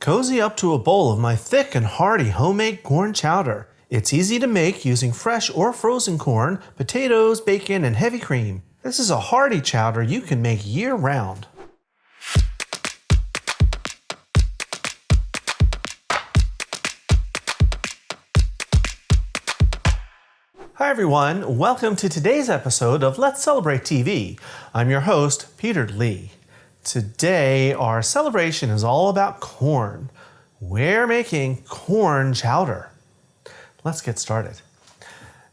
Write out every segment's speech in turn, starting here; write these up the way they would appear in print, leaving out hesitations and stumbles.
Cozy up to a bowl of my thick and hearty homemade corn chowder. It's easy to make using fresh or frozen corn, potatoes, bacon, and heavy cream. This is a hearty chowder you can make year-round. Hi everyone, welcome to today's episode of Let's Celebrate TV. I'm your host, Peter Lee. Today, our celebration is all about corn. We're making corn chowder. Let's get started.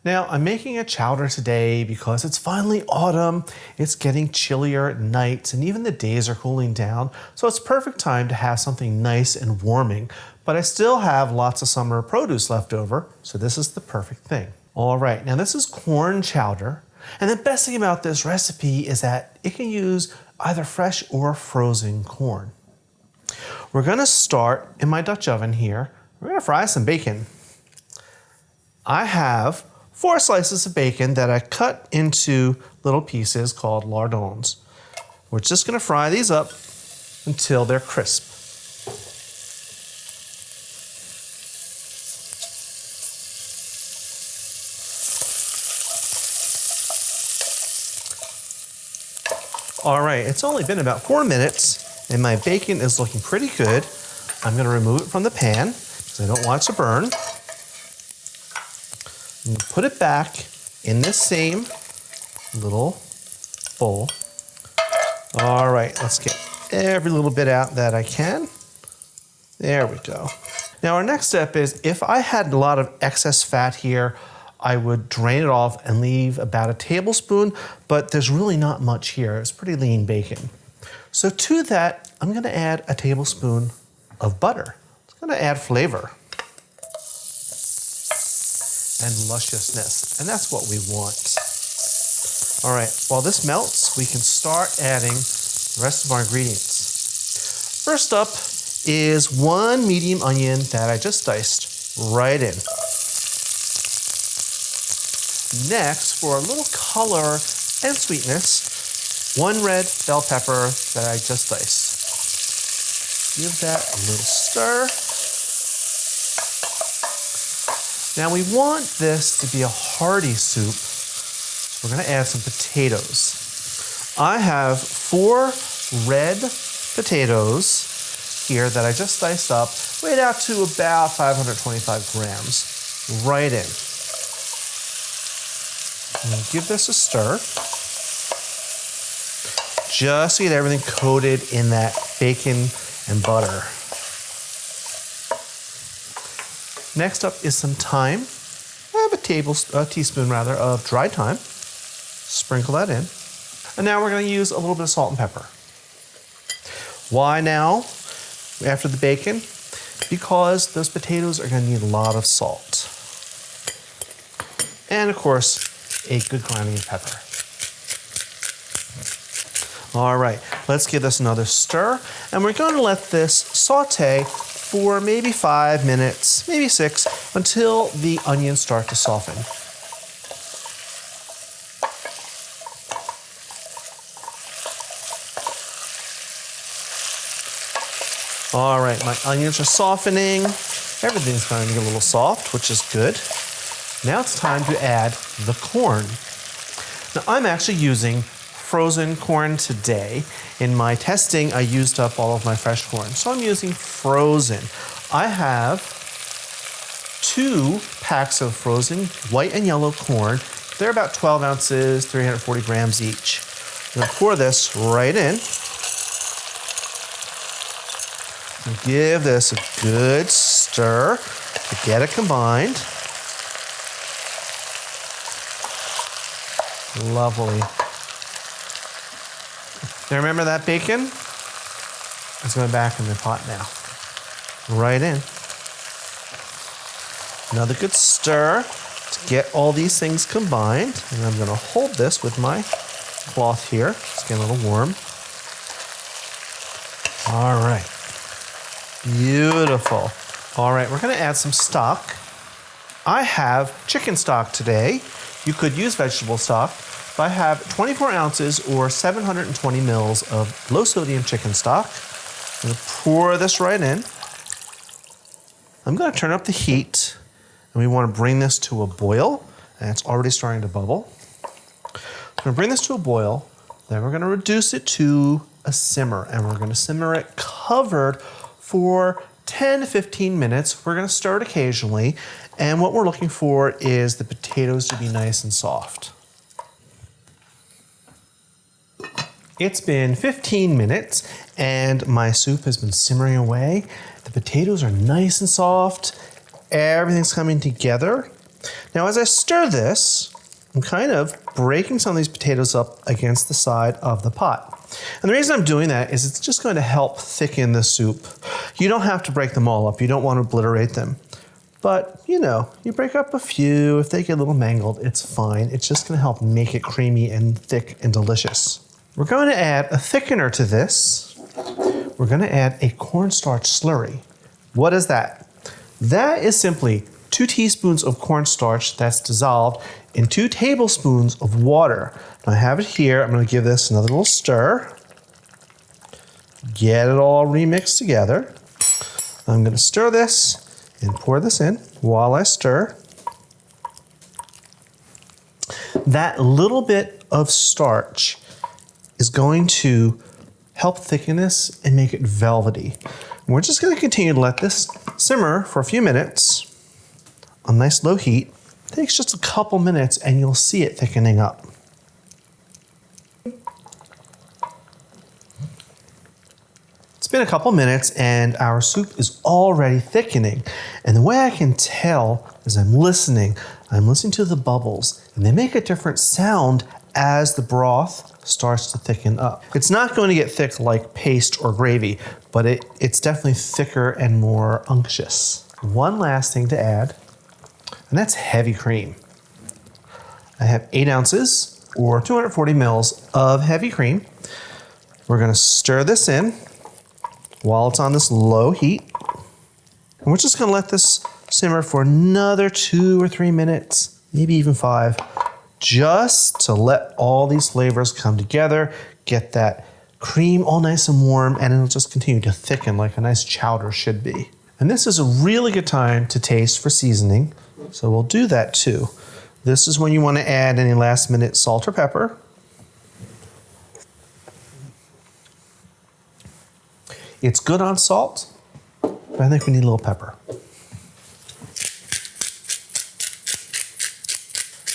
Now, I'm making a chowder today because it's finally autumn, it's getting chillier at nights, and even the days are cooling down, so it's perfect time to have something nice and warming, but I still have lots of summer produce left over, so this is the perfect thing. All right, now this is corn chowder, and the best thing about this recipe is that it can use either fresh or frozen corn. We're gonna start in my Dutch oven here. We're gonna fry some bacon. I have 4 slices of bacon that I cut into little pieces called lardons. We're just gonna fry these up until they're crisp. All right, it's only been about 4 minutes and my bacon is looking pretty good. I'm gonna remove it from the pan because I don't want it to burn. I'm gonna put it back in this same little bowl. All right, let's get every little bit out that I can. There we go. Now our next step is if I had a lot of excess fat here, I would drain it off and leave about a tablespoon, but there's really not much here. It's pretty lean bacon. So to that, I'm gonna add a tablespoon of butter. It's gonna add flavor and lusciousness, and that's what we want. All right, while this melts, we can start adding the rest of our ingredients. First up is 1 medium onion that I just diced right in. Next, for a little color and sweetness, 1 red bell pepper that I just diced. Give that a little stir. Now we want this to be a hearty soup, so we're gonna add some potatoes. I have 4 red potatoes here that I just diced up, weighed out to about 525 grams, right in. And give this a stir. Just to get everything coated in that bacon and butter. Next up is some thyme. I have a teaspoon of dried thyme. Sprinkle that in. And now we're going to use a little bit of salt and pepper. Why now, after the bacon? Because those potatoes are going to need a lot of salt. And of course, a good grinding of pepper. All right, let's give this another stir, and we're going to let this saute for maybe 5 minutes, maybe 6, until the onions start to soften. All right, my onions are softening. Everything's starting to get a little soft, which is good. Now it's time to add the corn. Now I'm actually using frozen corn today. In my testing, I used up all of my fresh corn, so I'm using frozen. I have 2 packs of frozen white and yellow corn. They're about 12 ounces, 340 grams each. I'm gonna pour this right in. And give this a good stir to get it combined. Lovely. Now remember that bacon? It's going back in the pot now. Right in. Another good stir to get all these things combined. And I'm going to hold this with my cloth here. It's getting a little warm. All right. Beautiful. All right, we're going to add some stock. I have chicken stock today. You could use vegetable stock, but I have 24 ounces or 720 mils of low sodium chicken stock. I'm gonna pour this right in. I'm going to turn up the heat, and we want to bring this to a boil, and it's already starting to bubble. We're going to bring this to a boil, then we're going to reduce it to a simmer, and we're going to simmer it covered for 10 to 15 minutes. We're going to stir it occasionally, and what we're looking for is the potatoes to be nice and soft. It's been 15 minutes, and my soup has been simmering away. The potatoes are nice and soft. Everything's coming together. Now, as I stir this, I'm kind of breaking some of these potatoes up against the side of the pot. And the reason I'm doing that is it's just going to help thicken the soup. You don't have to break them all up. You don't want to obliterate them. But, you know, you break up a few. If they get a little mangled, it's fine. It's just going to help make it creamy and thick and delicious. We're going to add a thickener to this. We're going to add a cornstarch slurry. What is that? That is simply 2 teaspoons of cornstarch that's dissolved in 2 tablespoons of water. Now I have it here. I'm going to give this another little stir. Get it all remixed together. I'm going to stir this and pour this in while I stir. That little bit of starch is going to help thicken this and make it velvety. And we're just going to continue to let this simmer for a few minutes on nice low heat. It takes just a couple minutes and you'll see it thickening up. It's been a couple minutes and our soup is already thickening. And the way I can tell is I'm listening to the bubbles, and they make a different sound as the broth starts to thicken up. It's not going to get thick like paste or gravy, but it's definitely thicker and more unctuous. One last thing to add, and that's heavy cream. I have 8 ounces or 240 mils of heavy cream. We're going to stir this in while it's on this low heat. And we're just going to let this simmer for another 2 or 3 minutes, maybe even 5, just to let all these flavors come together, get that cream all nice and warm, and it'll just continue to thicken like a nice chowder should be. And this is a really good time to taste for seasoning, so we'll do that too. This is when you want to add any last minute salt or pepper. It's good on salt, but I think we need a little pepper.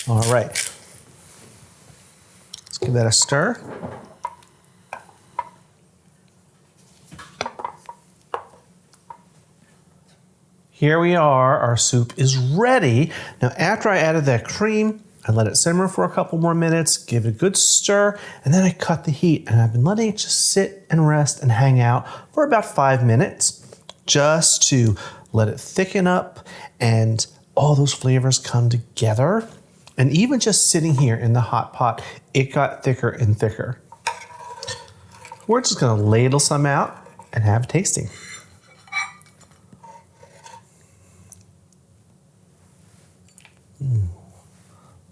All right. Let's give that a stir. Here we are, our soup is ready. Now after I added that cream, I let it simmer for a couple more minutes, give it a good stir, and then I cut the heat. And I've been letting it just sit and rest and hang out for about 5 minutes, just to let it thicken up and all those flavors come together. And even just sitting here in the hot pot, it got thicker and thicker. We're just gonna ladle some out and have a tasting.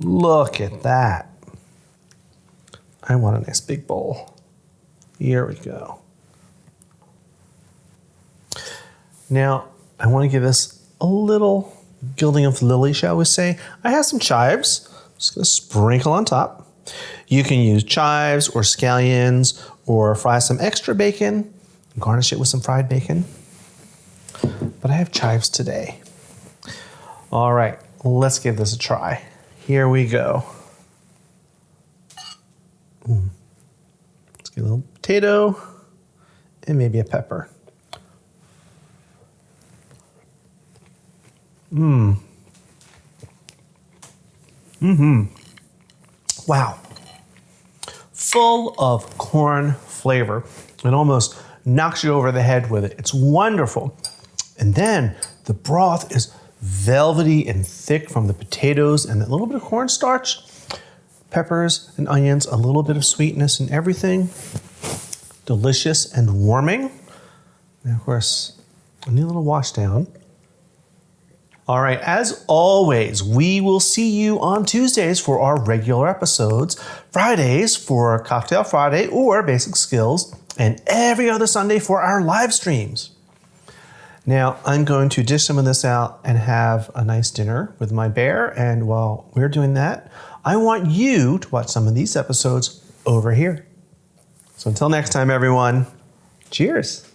Look at that. I want a nice big bowl. Here we go. Now, I want to give this a little gilding of the lily, shall we say. I have some chives. I'm just going to sprinkle on top. You can use chives or scallions or fry some extra bacon. Garnish it with some fried bacon. But I have chives today. All right, let's give this a try. Here we go. Let's get a little potato and maybe a pepper. Wow. Full of corn flavor. It almost knocks you over the head with it. It's wonderful. And then the broth is velvety and thick from the potatoes and a little bit of cornstarch, peppers and onions, a little bit of sweetness and everything. Delicious and warming. And of course, a neat little wash down. All right, as always, we will see you on Tuesdays for our regular episodes, Fridays for Cocktail Friday or Basic Skills, and every other Sunday for our live streams. Now I'm going to dish some of this out and have a nice dinner with my bear. And while we're doing that, I want you to watch some of these episodes over here. So until next time, everyone, cheers.